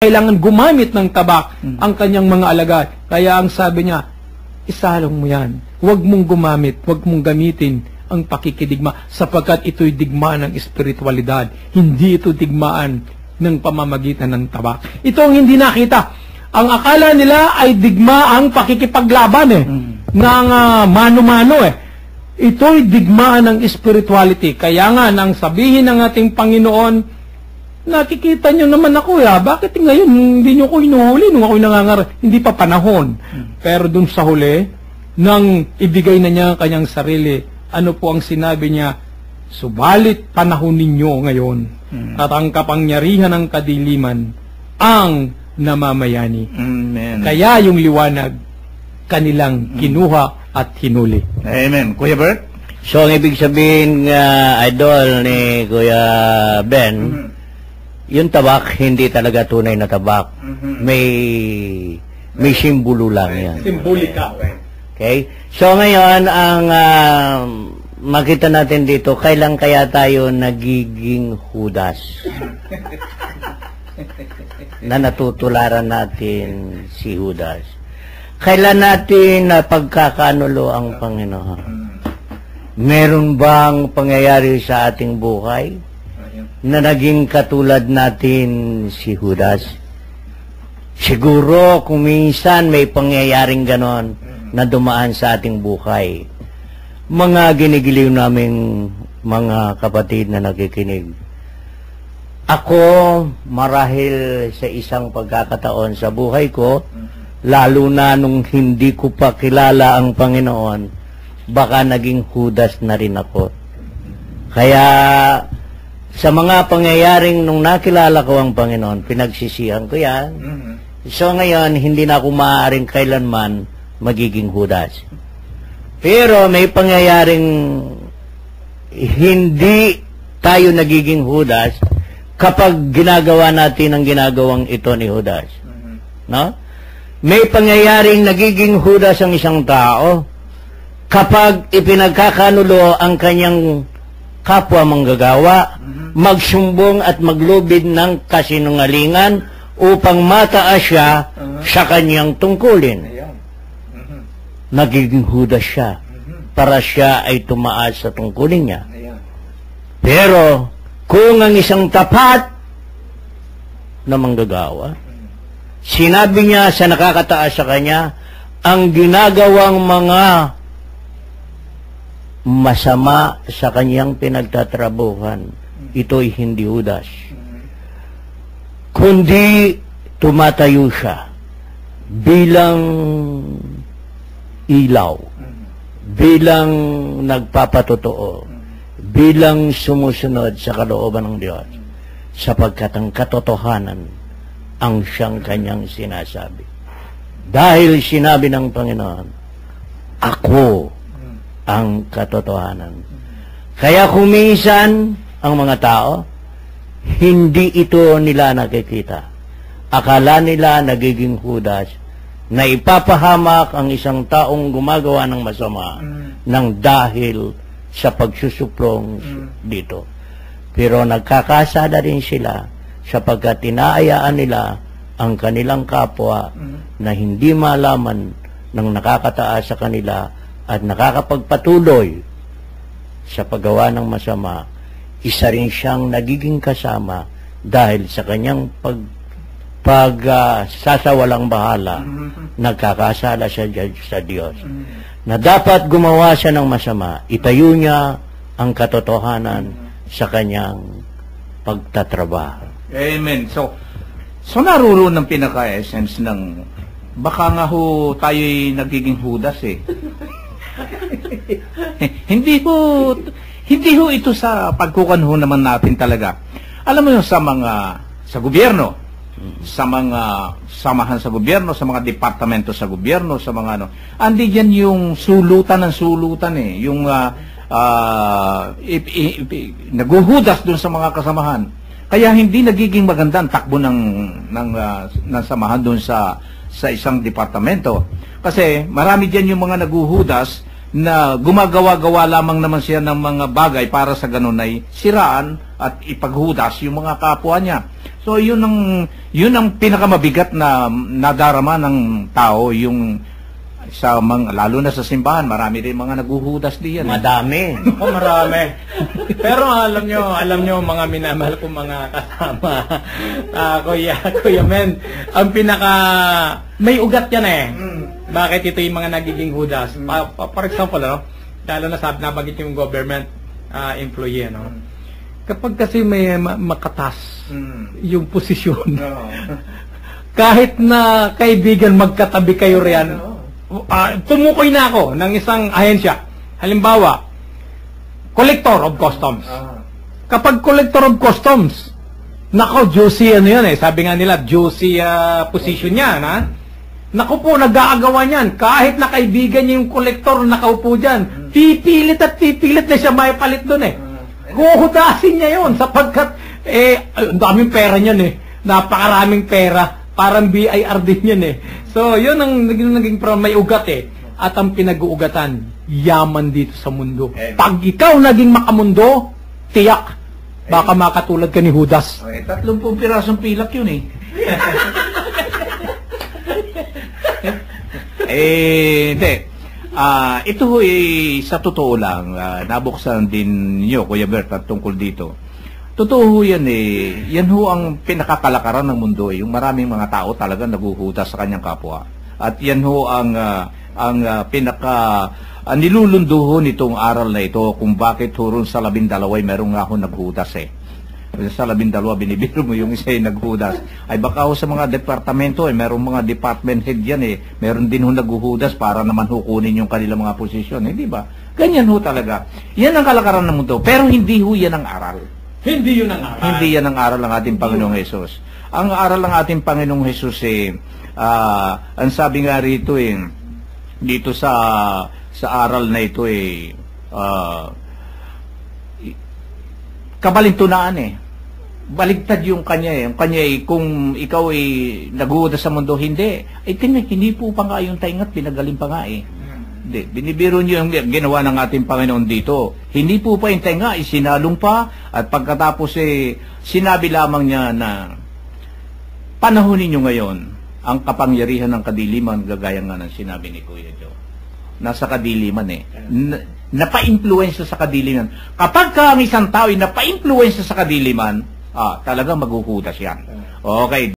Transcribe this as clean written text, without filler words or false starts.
kailangan gumamit ng tabak ang kanyang mga alagad. Kaya ang sabi niya, isalong mo yan. Huwag mong gumamit, huwag mong gamitin ang pakikidigma sapagkat ito'y digmaan ng espiritualidad. Hindi ito digmaan ng pamamagitan ng tabak. Ito ang hindi nakita. Ang akala nila ay digma ang pakikipaglaban ng mano-mano Ito'y digmaan ng spirituality. Kaya nga, nang sabihin ng ating Panginoon, nakikita nyo naman ako, bakit ngayon hindi nyo ko hinuhuli nung ako'y nangangarap? Hindi pa panahon. Pero dun sa huli, nang ibigay na niya ang kanyang sarili, ano po ang sinabi niya? Subalit panahon ninyo ngayon, at ang kapangyarihan ng kadiliman ang namamayani. Amen. Kaya yung liwanag, kanilang kinuha at hinuli. Amen. Kuya Bert? So, ang ibig sabihin, idol ni Kuya Ben, yung tabak, hindi talaga tunay na tabak. May simbolo lang yan. Simbolika. Okay? So, ngayon, ang makita natin dito, kailan kaya tayo nagiging Judas? Na natutularan natin si Judas. Kailan natin napagkakanulo ang Panginoon? Meron bang pangyayari sa ating buhay na naging katulad natin si Judas? Siguro kung minsan may pangyayaring ganon na dumaan sa ating buhay. Mga ginigiliw naming mga kapatid na nakikinig. Ako, marahil sa isang pagkakataon sa buhay ko, lalo na nung hindi ko pa kilala ang Panginoon, baka naging Judas na rin ako. Kaya, sa mga pangyayaring nung nakilala ko ang Panginoon, pinagsisihan ko yan. So ngayon, hindi na ako maaaring kailanman magiging Judas. Pero may pangyayaring hindi tayo nagiging Judas kapag ginagawa natin ang ginagawang ito ni Judas. No? May pangyayaring nagiging Judas ang isang tao kapag ipinagkakanulo ang kanyang kapwa manggagawa, magsumbong at maglubid ng kasinungalingan upang mataas siya sa kanyang tungkulin. Nagiging Judas siya para siya ay tumaas sa tungkulin niya. Pero kung ang isang tapat na manggagawa, sinabi niya sa nakakataas sa kanya, ang ginagawang mga masama sa kanyang pinagtatrabuhan, ito'y hindi Judas. Kundi tumatayo siya bilang ilaw, bilang nagpapatotoo, bilang sumusunod sa kalooban ng Diyos, sapagkat ang katotohanan ang siyang kanyang sinasabi. Dahil sinabi ng Panginoon, ako ang katotohanan. Kaya kung minsan ang mga tao, hindi ito nila nakikita. Akala nila nagiging Judas na ipapahamak ang isang taong gumagawa ng masama ng dahil sa pagsusuplong dito. Pero nagkakasala rin sila sapagkat inaayaan nila ang kanilang kapwa na hindi malaman ng nakakataas sa kanila at nakakapagpatuloy sa paggawa ng masama. Isa rin siyang nagiging kasama dahil sa kanyang sasawalang bahala, nagkakasala siya sa Diyos. Na dapat gumawa siya ng masama, itayo niya ang katotohanan sa kanyang pagtatrabaho. Amen. So naroon ng pinaka-essence ng baka nga ho tayo'y nagiging Judas hindi ho ito sa pagkukanho naman natin talaga. Alam mo yun, sa gobyerno, sa mga samahan sa gobyerno, sa mga departamento sa gobyerno, sa mga andi dyan yung sulutan ng sulutan yung naguhudas dun sa mga kasamahan. Kaya hindi nagiging maganda ang takbo ng samahan dun sa isang departamento. Kasi marami dyan yung mga naguhudas na gumagawa-gawa lamang naman siya ng mga bagay para sa ganun ay siraan at ipaghudas yung mga kapwa niya. So yun ang pinakamabigat na nadarama ng tao, yung lalo na sa simbahan, marami rin mga naguhudas diyan. Madami. Marami. Pero alam nyo mga minamahal kong mga kasama, Kuya Men, ang may ugat yan eh. Bakit ito yung mga nagiging hudas? For example, lalo na nabagit yung government employee, kapag kasi may makatas yung posisyon, kahit na kaibigan magkatabi kayo riyan, tumukoy na ako ng isang ahensya. Halimbawa, collector of customs. Kapag collector of customs, nako, juicy yan eh. Sabi nga nila, juicy position yan, ha? Naku po, nag-aagawa niyan. Kahit na kaibigan niya yung collector nakaupo dyan, pipilit na siya may palit doon eh. Kuhudasin niya yun sapagkat, ang daming pera niyan eh. Napakaraming pera. Parang BIR din yan eh. So, yun ang naging may ugat eh. At ang pinag-uugatan, yaman dito sa mundo. Pag ikaw naging makamundo, tiyak, baka makatulad ka ni Judas. 30 pirasong pilak yun eh. Hindi. Ito sa totoo lang, nabuksan din niyo, Kuya Bert, at tungkol dito. Totoo yan eh. Yan ho ang pinakakalakaran ng mundo eh. Yung maraming mga tao talaga naguhudas sa kanyang kapwa. At yan ho ang nilulunduho nitong aral na ito kung bakit huron sa 12 ay merong nga ho naghudas eh. Sa 12, binibiro mo yung isa yung naghudas. Ay baka ho sa mga departamento eh, merong mga department head yan eh. Meron din ho naghuhudas para naman hukunin yung kanilang mga posisyon. Hindi ba? Ganyan ho talaga. Yan ang kalakaran ng mundo. Pero hindi ho yan ang aral. Hindi yun ang aral. Hindi yan ang aral ng ating Panginoong Hesus. Ang aral ng ating Panginoong Hesus eh, ang sabi nga rito eh, dito sa aral na ito eh, kabalintunaan eh. Baligtad yung kanya eh. Yung kanya eh, kung ikaw ay naghuhudas sa mundo, hindi. Hindi po pa nga yung taingat, pinagaling pa nga eh. Hindi. Binibiro niyo yung ginawa ng ating Panginoon dito. Hindi po pa yung tainga, isinalong pa, at pagkatapos eh, sinabi lamang niya na panahonin niyo ngayon ang kapangyarihan ng kadiliman, gagaya nga ng sinabi ni Kuya Joe. Nasa kadiliman eh. Napa-influensya sa kadiliman. Kapag ka ang isang tao ay napa-influensya sa kadiliman, talagang maghuhudas yan. Okay.